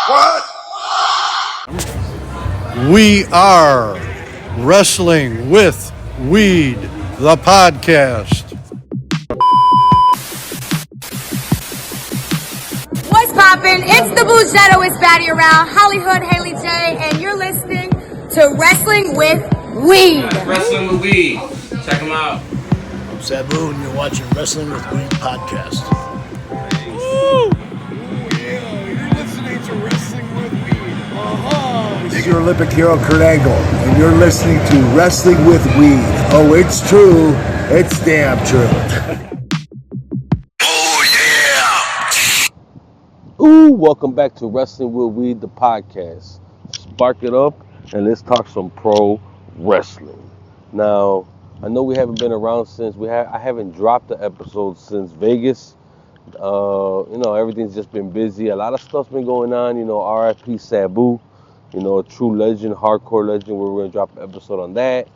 What? We are Wrestling with Weed, the podcast. What's poppin'? It's the Boo Shadow with Fatty Around, Hollywood Haley J, and you're listening to Wrestling with Weed. Wrestling with Weed. Check them out. I'm Sabu, and you're watching Wrestling with Weed podcast. Ooh, yeah, you're listening to Wrestling with Weed. It's your Olympic hero, Kurt Angle, and you're listening to Wrestling with Weed. Oh, it's true. It's damn true. Ooh, welcome back to Wrestling with Weed, the podcast. Spark it up and let's talk some pro wrestling. Now, I know we haven't been around since I haven't dropped the episode since Vegas. Everything's just been busy. A lot of stuff's been going on. RIP Sabu, a true legend, hardcore legend. We're gonna drop an episode on that,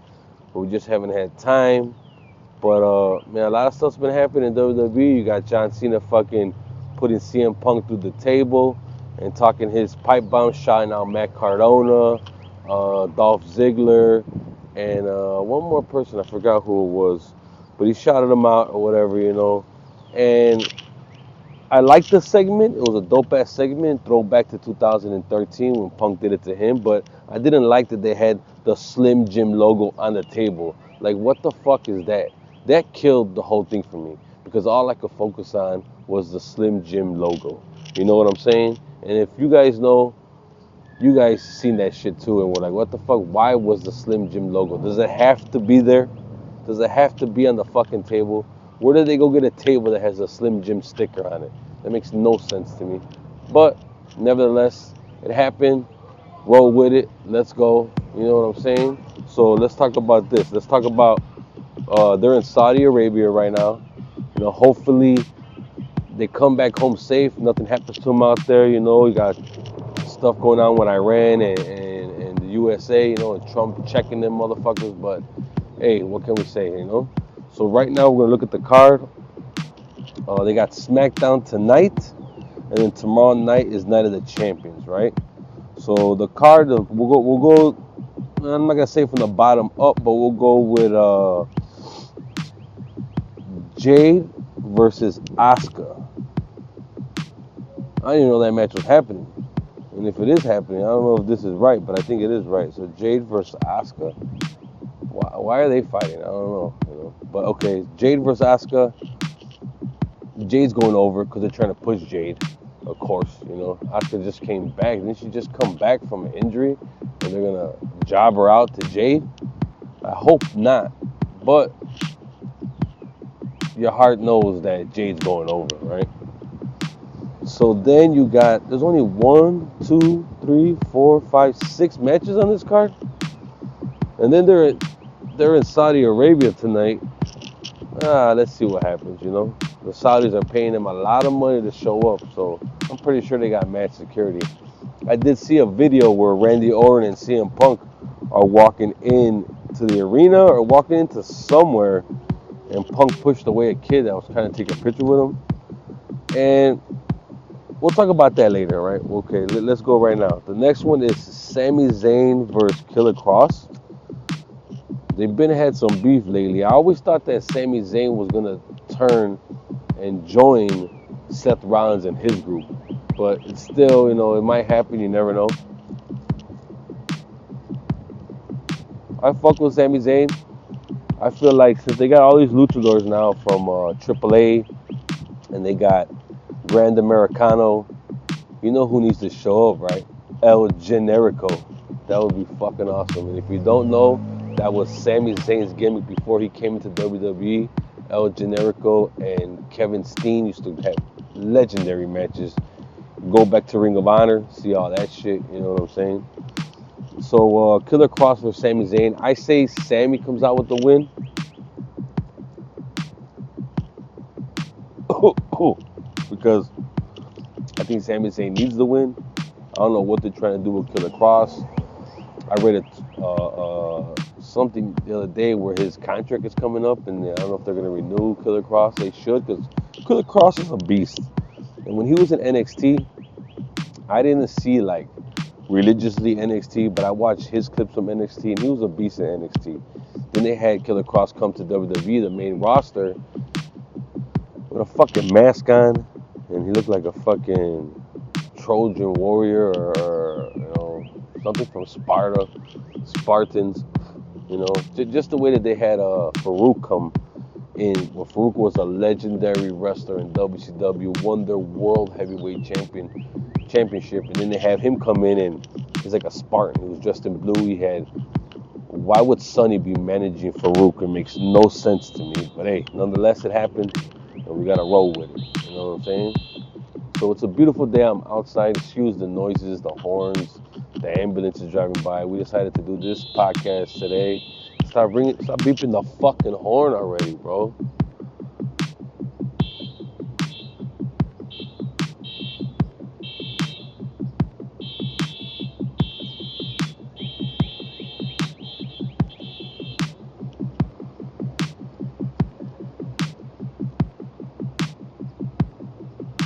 but we just haven't had time. But a lot of stuff's been happening in WWE. You got John Cena fucking putting CM Punk through the table and talking his pipe bomb, shouting out Matt Cardona, Dolph Ziggler, and one more person, I forgot who it was, but he shouted him out or whatever, and I liked the segment. It was a dope-ass segment, throwback to 2013 when Punk did it to him, but I didn't like that they had the Slim Jim logo on the table. Like, what the fuck is that? That killed the whole thing for me, because all I could focus on was the Slim Jim logo. You know what I'm saying? And if you guys know, you guys seen that shit too, and we're like, what the fuck? Why was the Slim Jim logo? Does it have to be there? Does it have to be on the fucking table? Where did they go get a table that has a Slim Jim sticker on it? That makes no sense to me. But nevertheless, it happened. Roll with it. Let's go. You know what I'm saying? So let's talk about this. Let's talk about they're in Saudi Arabia right now. Hopefully they come back home safe. Nothing happens to them out there. You got stuff going on with Iran and the USA, and Trump checking them motherfuckers. But hey, what can we say, So right now we're gonna look at the card. They got SmackDown tonight, and then tomorrow night is Night of the Champions, right? So the card, we'll go. I'm not gonna say from the bottom up, but we'll go with Jade versus Asuka. I didn't know that match was happening, and if it is happening, I don't know if this is right, but I think it is right. So Jade versus Asuka. Why are they fighting? I don't know. But okay, Jade versus Asuka. Jade's going over because they're trying to push Jade, of course. Asuka just came back. Didn't she just come back from an injury, and they're gonna job her out to Jade? I hope not, but your heart knows that Jade's going over, right? So then you got, there's only 1, 2, 3, 4, 5, 6 matches on this card, and then they're in Saudi Arabia tonight. Let's see what happens. The Saudis are paying them a lot of money to show up, so I'm pretty sure they got match security. I did see a video where Randy Orton and CM Punk are walking into the arena or walking into somewhere, and Punk pushed away a kid that was trying to take a picture with him. And we'll talk about that later, right? Okay, let's go right now. The next one is Sami Zayn versus Killer Kross. They've had some beef lately. I always thought that Sami Zayn was going to turn and join Seth Rollins and his group. But it's still, it might happen. You never know. I fuck with Sami Zayn. I feel like since they got all these luchadors now from AAA, and they got Grand Americano, you know who needs to show up, right? El Generico. That would be fucking awesome. And if you don't know, that was Sami Zayn's gimmick before he came into WWE. El Generico and Kevin Steen used to have legendary matches. Go back to Ring of Honor, see all that shit, you know what I'm saying? So Killer Kross versus Sami Zayn. I say Sami comes out with the win. Because I think Sami Zayn needs the win. I don't know what they're trying to do with Killer Kross. I read something the other day where his contract is coming up, and I don't know if they're going to renew Killer Kross. They should, because Killer Kross is a beast. And when he was in NXT, I didn't see like religiously NXT, but I watched his clips from NXT, and he was a beast in NXT. Then they had Killer Cross come to WWE, the main roster, with a fucking mask on, and he looked like a fucking Trojan warrior or something from Sparta, Spartans. Just the way that they had Farouk come in. Well, Farouk was a legendary wrestler in WCW, won their World Heavyweight Championship, and then they have him come in and he's like a Spartan. He was dressed in blue. Why would Sonny be managing Farouk? It makes no sense to me. But hey, nonetheless, it happened, and we gotta roll with it. You know what I'm saying? So it's a beautiful day. I'm outside. Excuse the noises, the horns, the ambulance is driving by. We decided to do this podcast today. Stop beeping the fucking horn already, bro.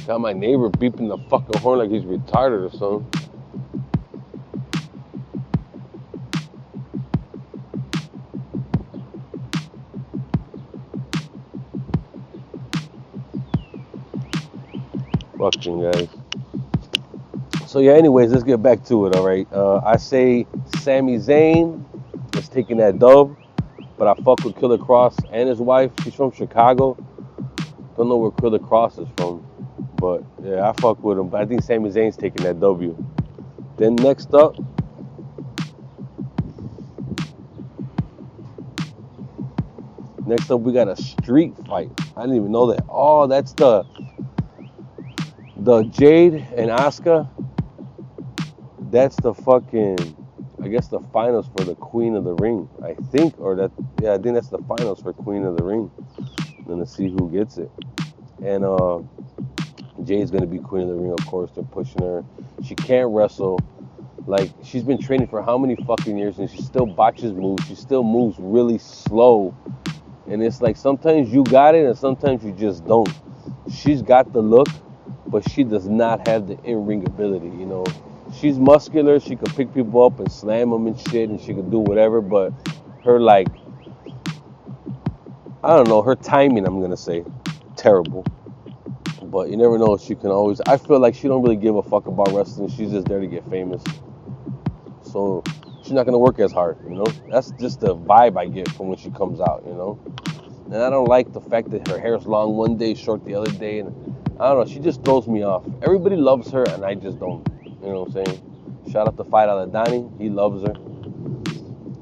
Got my neighbor beeping the fucking horn like he's retarded or something. Fucking guys. So yeah, anyways, let's get back to it, all right? I say Sami Zayn is taking that dub, but I fuck with Killer Cross and his wife. She's from Chicago. Don't know where Killer Cross is from, but yeah, I fuck with him. But I think Sami Zayn's taking that W. Then next up, we got a street fight. I didn't even know that. Oh, that's the Jade and Asuka. That's the fucking, I guess the finals for the Queen of the Ring. I think that's the finals for Queen of the Ring. I'm gonna see who gets it. And Jade's gonna be Queen of the Ring, of course. They're pushing her. She can't wrestle. Like, she's been training for how many fucking years, and she still botches moves. She still moves really slow. And it's like sometimes you got it and sometimes you just don't. She's got the look, but she does not have the in-ring ability, She's muscular, she could pick people up and slam them and shit, and she could do whatever, but her, like, I don't know, her timing, I'm gonna say, terrible. But you never know, she can always, I feel like she don't really give a fuck about wrestling, she's just there to get famous. So she's not gonna work as hard, That's just the vibe I get from when she comes out, And I don't like the fact that her hair's long one day, short the other day, and I don't know, she just throws me off. Everybody loves her, and I just don't. You know what I'm saying? Shout out to Fight Out of Donnie. He loves her.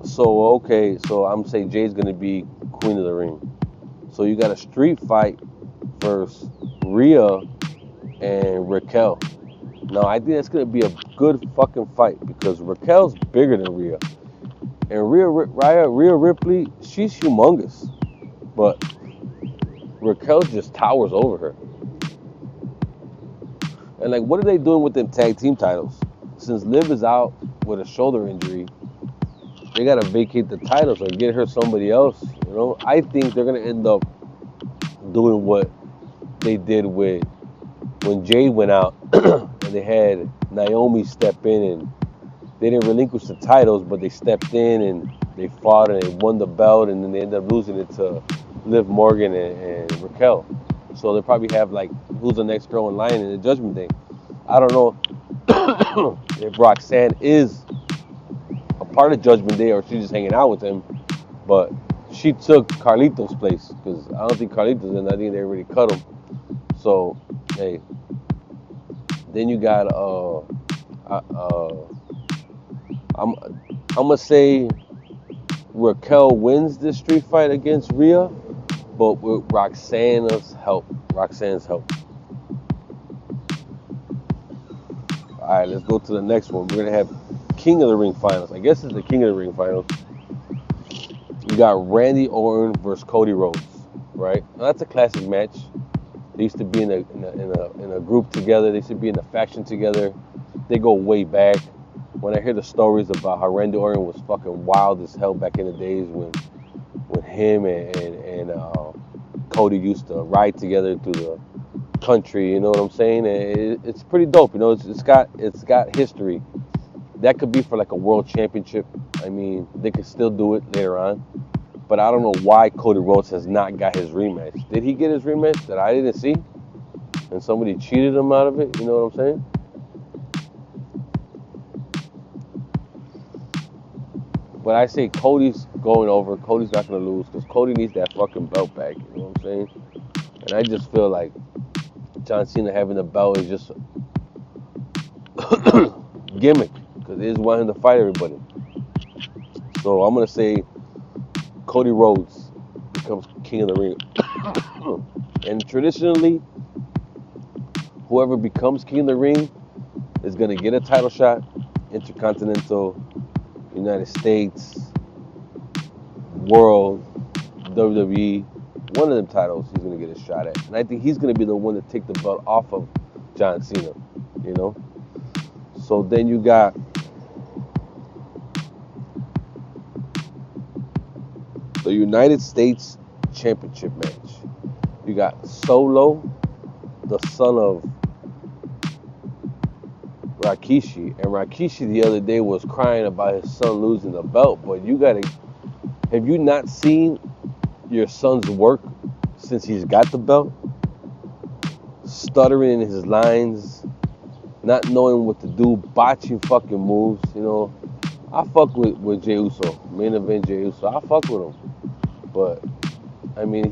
So I'm saying Jade's going to be Queen of the Ring. So you got a street fight versus Rhea and Raquel. Now, I think that's going to be a good fucking fight because Raquel's bigger than Rhea. And Rhea Ripley, she's humongous. But Raquel just towers over her. And like, what are they doing with them tag team titles? Since Liv is out with a shoulder injury, they gotta vacate the titles or get her somebody else. I think they're gonna end up doing what they did with when Jade went out and they had Naomi step in, and they didn't relinquish the titles, but they stepped in and they fought and they won the belt, and then they ended up losing it to Liv Morgan and Raquel. So they'll probably have, like, who's the next girl in line in the Judgment Day. I don't know if Roxanne is a part of Judgment Day or she's just hanging out with him. But she took Carlito's place because I don't think Carlito's in. I think they already cut him. So, hey. Then you got, I'm going to say Raquel wins this street fight against Rhea, but with Roxanne's help. All right, let's go to the next one. We're going to have King of the Ring finals. I guess it's the King of the Ring finals. You got Randy Orton versus Cody Rhodes, right? Now, that's a classic match. They used to be in a group together. They used to be in a faction together. They go way back. When I hear the stories about how Randy Orton was fucking wild as hell back in the days when him and Cody used to ride together through country. You know what I'm saying? It's pretty dope. You know, it's got history. That could be for like a world championship. I mean, they could still do it later on. But I don't know why Cody Rhodes has not got his rematch. Did he get his rematch that I didn't see? And somebody cheated him out of it? You know what I'm saying? But I say Cody's going over. Cody's not going to lose because Cody needs that fucking belt back. You know what I'm saying? And I just feel like John Cena having the belt is just gimmick because it is wanting to fight everybody. So I'm going to say Cody Rhodes becomes king of the ring. And traditionally, whoever becomes king of the ring is going to get a title shot, Intercontinental, United States, World, WWE, one of them titles he's going to get a shot at. And I think he's going to be the one to take the belt off of John Cena, you know? So then you got the United States Championship match. You got Solo, the son of Rikishi, and Rikishi the other day was crying about his son losing the belt, but have you not seen your son's work since he's got the belt? Stuttering in his lines, not knowing what to do, botching fucking moves, you know. I fuck with Jey Uso, main event Jey Uso, I fuck with him, but I mean,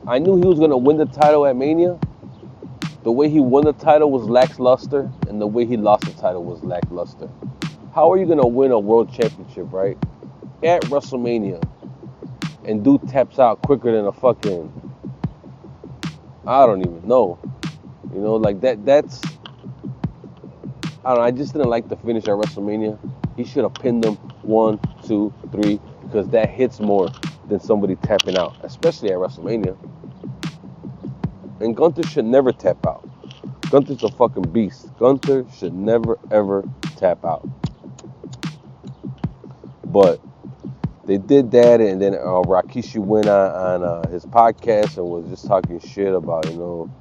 I knew he was gonna win the title at Mania. The way he won the title was lackluster, and the way he lost the title was lackluster. How are you gonna win a world championship, right, at WrestleMania, and dude taps out quicker than a fucking, I don't even know, you know, like that's, I don't know, I just didn't like the finish at WrestleMania. He should have pinned him 1, 2, 3, because that hits more than somebody tapping out, especially at WrestleMania. And Gunther should never tap out. Gunther's a fucking beast. Gunther should never, ever tap out. But they did that, and then Rikishi went on his podcast and was just talking shit about, you know,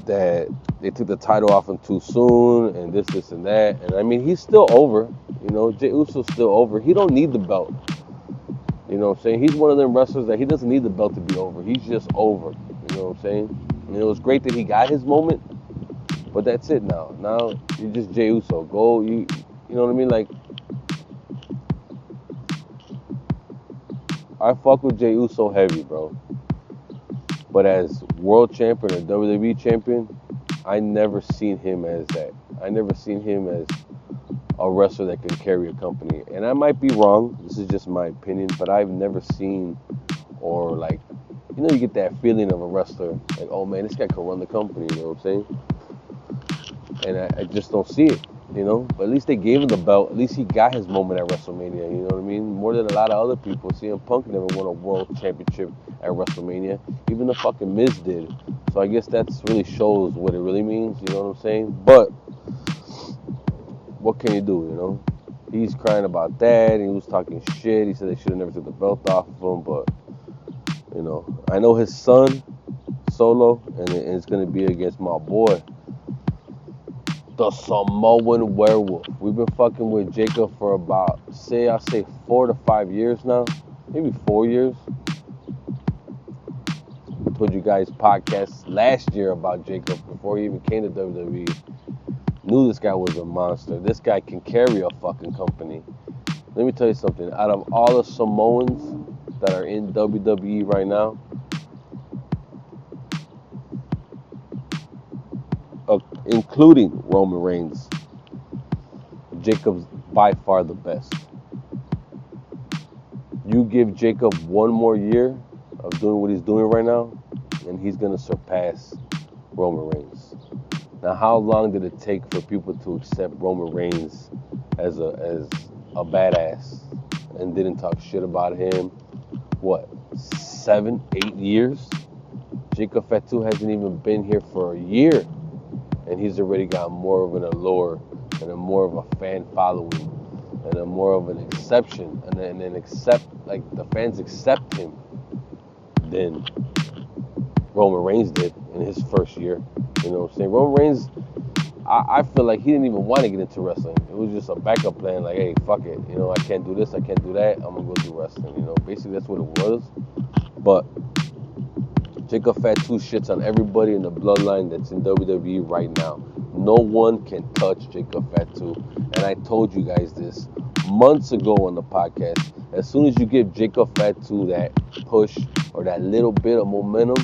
that they took the title off him too soon, and this, and that. And I mean, he's still over. You know, Jey Uso's still over. He don't need the belt. You know what I'm saying? He's one of them wrestlers that he doesn't need the belt to be over. He's just over. You know what I'm saying? And it was great that he got his moment, but that's it now. Now you're just Jey Uso. Go, you know what I mean? Like, I fuck with Jey Uso heavy, bro. But as world champion or WWE champion, I never seen him as that. I never seen him as a wrestler that can carry a company. And I might be wrong. This is just my opinion, but I've never seen, or like, you know, you get that feeling of a wrestler, like, oh man, this guy can run the company, you know what I'm saying? And I just don't see it, you know? But at least they gave him the belt. At least he got his moment at WrestleMania, you know what I mean? More than a lot of other people. CM Punk never won a world championship at WrestleMania. Even the fucking Miz did. So I guess that really shows what it really means, you know what I'm saying? But what can you do, you know? He's crying about that, and he was talking shit. He said they should have never took the belt off of him, but, you know, I know his son, Solo, and it's going to be against my boy, the Samoan Werewolf. We've been fucking with Jacob for about, I say 4 to 5 years now, maybe 4 years. I told you guys podcasts last year about Jacob before he even came to WWE. Knew this guy was a monster. This guy can carry a fucking company. Let me tell you something. Out of all the Samoans that are in WWE right now, including Roman Reigns, Jacob's by far the best. You give Jacob one more year of doing what he's doing right now, and he's going to surpass Roman Reigns. Now, how long did it take for people to accept Roman Reigns as a badass and didn't talk shit about him? What, 7, 8 years? Jacob Fatu hasn't even been here for a year, and he's already got more of an allure and a more of a fan following and a more of an exception, and then the fans accept him. Then Roman Reigns did in his first year. You know what I'm saying? Roman Reigns, I feel like he didn't even want to get into wrestling. It was just a backup plan, like, hey, fuck it. You know, I can't do this, I can't do that. I'm going to go do wrestling. You know, basically that's what it was. But Jacob Fatu shits on everybody in the bloodline that's in WWE right now. No one can touch Jacob Fatu. And I told you guys this months ago on the podcast. As soon as you give Jacob Fatu that push or that little bit of momentum,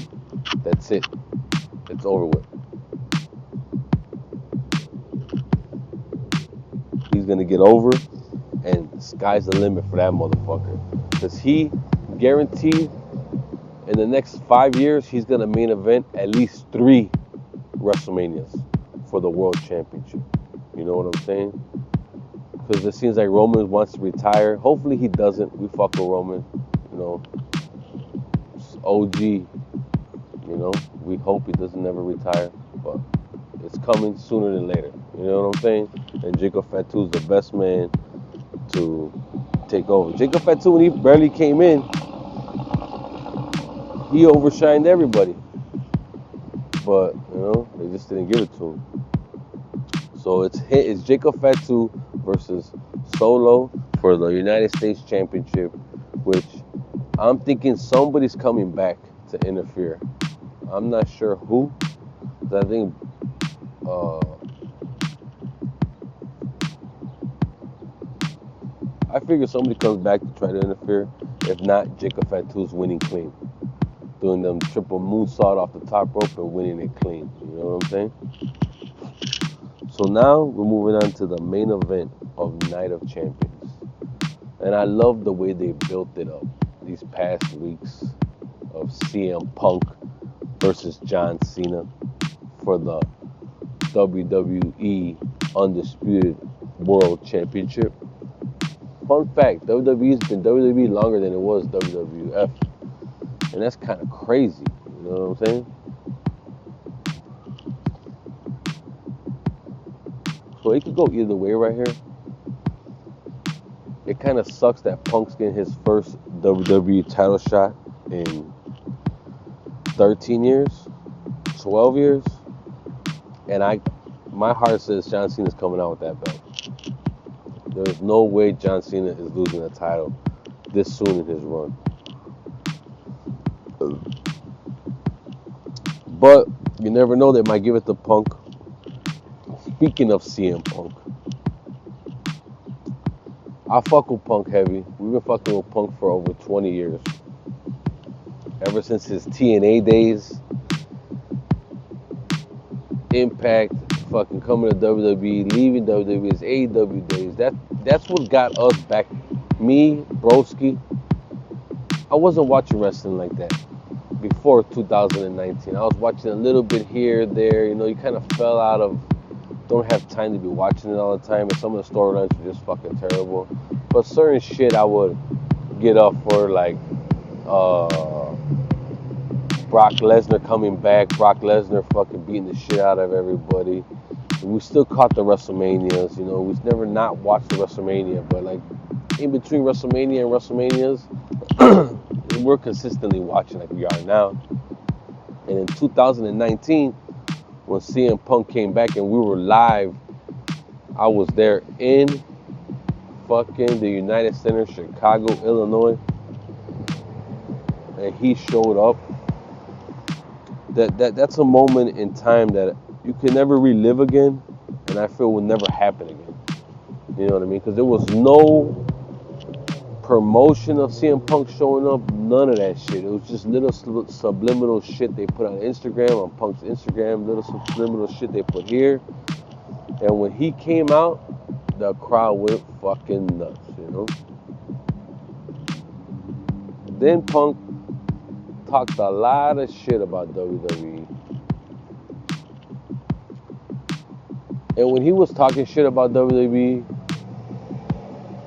that's it. It's over with. He's going to get over, and the sky's the limit for that motherfucker. Because he guaranteed in the next 5 years, he's going to main event at least 3 WrestleManias for the World Championship. You know what I'm saying? Because it seems like Roman wants to retire. Hopefully he doesn't. We fuck with Roman. You know, it's OG. You know, we hope he doesn't ever retire. But it's coming sooner than later. You know what I'm saying? And Jacob Fatu is the best man to take over. Jacob Fatu, when he barely came in, he overshined everybody. But, you know, they just didn't give it to him. So it's Jacob Fatu versus Solo for the United States Championship, which I'm thinking somebody's coming back to interfere. I'm not sure who. I think I figure somebody comes back to try to interfere. If not, Jacob Fatu's winning clean. Doing them triple moonsault off the top rope and winning it clean. You know what I'm saying? So now we're moving on to the main event of Night of Champions. And I love the way they built it up these past weeks of CM Punk versus John Cena for the WWE Undisputed World Championship. Fun fact, WWE's been WWE longer than it was WWF. And that's kind of crazy, you know what I'm saying? So it could go either way right here. It kind of sucks that Punk's getting his first WWE title shot in 13 years, 12 years. And my heart says John Cena's coming out with that belt. There's no way John Cena is losing a title this soon in his run. But you never know, they might give it to Punk. Speaking of CM Punk, I fuck with Punk heavy. We've been fucking with Punk for over 20 years. Ever since his TNA days, Impact, fucking coming to WWE, leaving WWE, his AEW days. That's what got us back. Me, Broski, I wasn't watching wrestling like that before 2019. I was watching a little bit here, there. You know, you kind of fell out of, don't have time to be watching it all the time. And some of the storylines were just fucking terrible. But certain shit I would get up for, like Brock Lesnar coming back. Brock Lesnar fucking beating the shit out of everybody. And we still caught the WrestleManias. You know, we've never not watched the WrestleMania. But, like, in between WrestleMania and WrestleManias, we're consistently watching like we are now. And in 2019, when CM Punk came back and we were live, I was there in fucking the United Center, Chicago, Illinois, and he showed up. That's a moment in time that you can never relive again, and I feel will never happen again. You know what I mean? Because there was no promotion of CM Punk showing up, none of that shit. It was just little subliminal shit they put on Instagram, on Punk's Instagram, little subliminal shit they put here. And when he came out, the crowd went fucking nuts, you know? Then Punk talked a lot of shit about WWE. And when he was talking shit about WWE,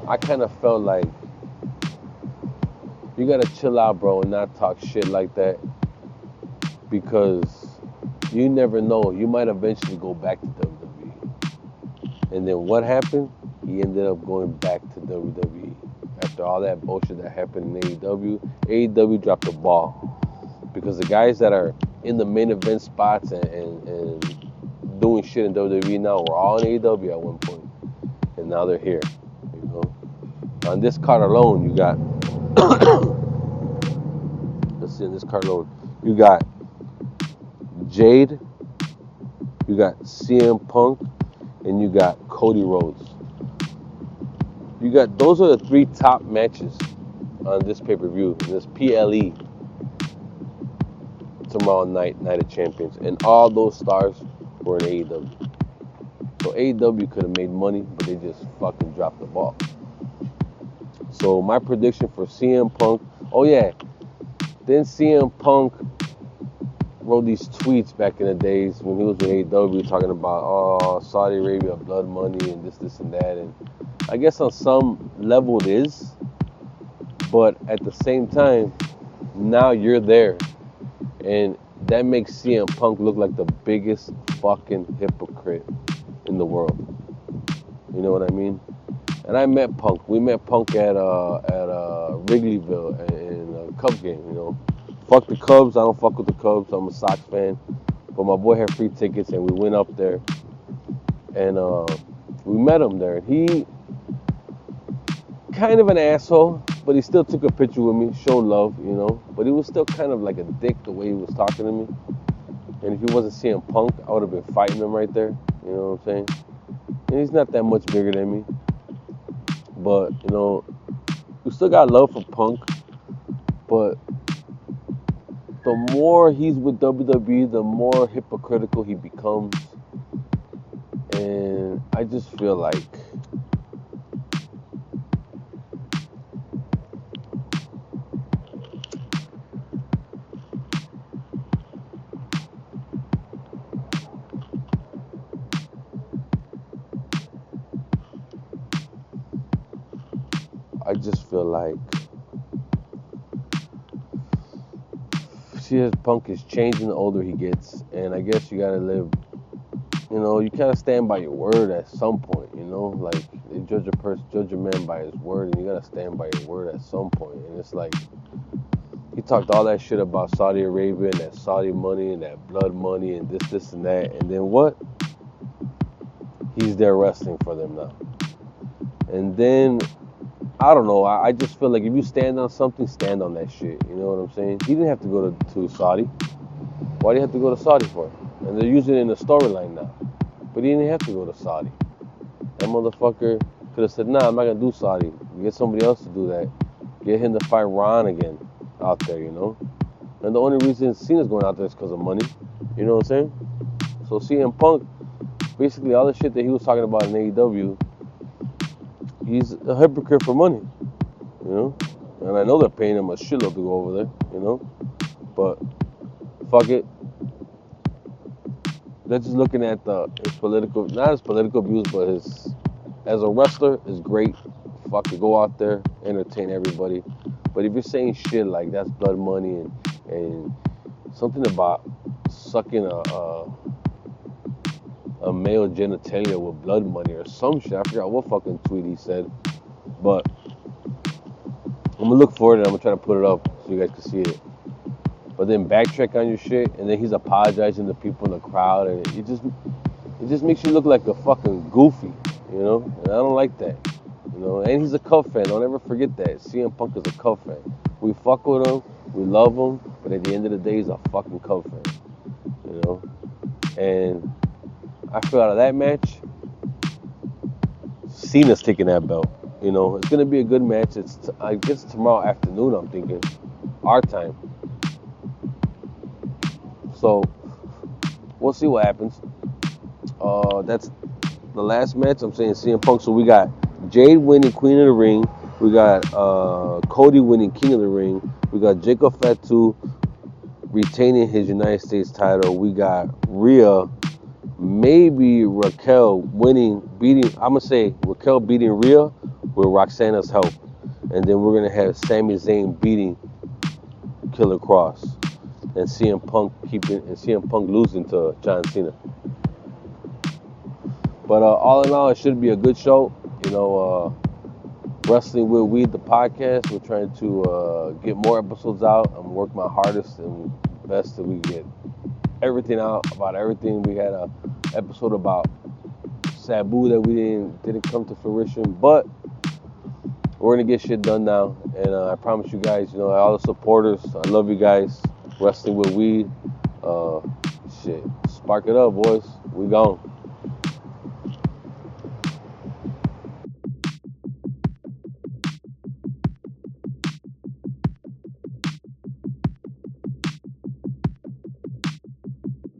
I kind of felt like, you gotta chill out, bro, and not talk shit like that, because you never know. You might eventually go back to WWE. And then what happened? He ended up going back to WWE. After all that bullshit that happened in AEW, AEW dropped the ball. Because the guys that are in the main event spots and doing shit in WWE now were all in AEW at one point, and now they're here. You know, on this card alone, you got let's see, on this card alone, you got Jade, you got CM Punk, and you got Cody Rhodes. You got those are the 3 top matches on this pay-per-view, this PLE tomorrow night of champions, and all those stars were in AEW. So AEW could have made money, but they just fucking dropped the ball. So my prediction for CM Punk, oh yeah, then CM Punk wrote these tweets back in the days when he was in AEW talking about Saudi Arabia, blood money, and this and that, and I guess on some level it is, but at the same time, now you're there, and that makes CM Punk look like the biggest fucking hypocrite in the world. You know what I mean? And I met Punk. We met Punk at Wrigleyville in a Cubs game. You know, fuck the Cubs. I don't fuck with the Cubs. I'm a Sox fan, but my boy had free tickets, and we went up there, and we met him there. He kind of an asshole, but he still took a picture with me, showed love, you know. But he was still kind of like a dick the way he was talking to me. And if he wasn't CM Punk, I would have been fighting him right there. You know what I'm saying? And he's not that much bigger than me. But, you know, we still got love for Punk. But the more he's with WWE, the more hypocritical he becomes. And I just feel like Punk is changing the older he gets, and I guess you gotta live, you know, you kind of stand by your word at some point, you know, like they judge a man by his word, and you gotta stand by your word at some point. And it's like, he talked all that shit about Saudi Arabia and that Saudi money and that blood money and this and that, and then what? He's there wrestling for them now. And then, I don't know, I just feel like if you stand on something, stand on that shit. You know what I'm saying? He didn't have to go to Saudi. Why do you have to go to Saudi for? And they're using it in the storyline now. But he didn't have to go to Saudi. That motherfucker could have said, nah, I'm not going to do Saudi. Get somebody else to do that. Get him to fight Ron again out there, you know? And the only reason Cena's going out there is because of money. You know what I'm saying? So CM Punk, basically all the shit that he was talking about in AEW, he's a hypocrite for money, you know? And I know they're paying him a shitload to go over there, you know? But fuck it. They're just looking at his political, not his political views, but his, as a wrestler, is great. Fuck it, go out there, entertain everybody. But if you're saying shit like that's blood money and something about sucking a male genitalia with blood money or some shit. I forgot what fucking tweet he said. But I'm gonna look for it and I'm gonna try to put it up so you guys can see it. But then backtrack on your shit, and then he's apologizing to people in the crowd, and it just makes you look like a fucking goofy, you know? And I don't like that, you know? And he's a Cub fan. Don't ever forget that. CM Punk is a Cub fan. We fuck with him, we love him, but at the end of the day, he's a fucking Cub fan, you know? And I feel out of that match, Cena's taking that belt. You know, it's gonna be a good match. I guess tomorrow afternoon, I'm thinking, our time. So we'll see what happens. That's the last match. I'm saying CM Punk. So we got Jade winning Queen of the Ring. We got Cody winning King of the Ring. We got Jacob Fatu retaining his United States title. We got Rhea, maybe Raquel beating Rhea with Roxana's help. And then we're going to have Sami Zayn beating Killer Cross. And CM Punk losing to John Cena. But all in all, it should be a good show. You know, Wrestling with Weed, the podcast. We're trying to get more episodes out. I'm working my hardest and best that we get. everything out about everything. We had a episode about Sabu that we didn't come to fruition, but we're gonna get shit done now. And I promise you guys, all the supporters, I love you guys. Wrestling with Weed, shit, spark it up, boys. We gone.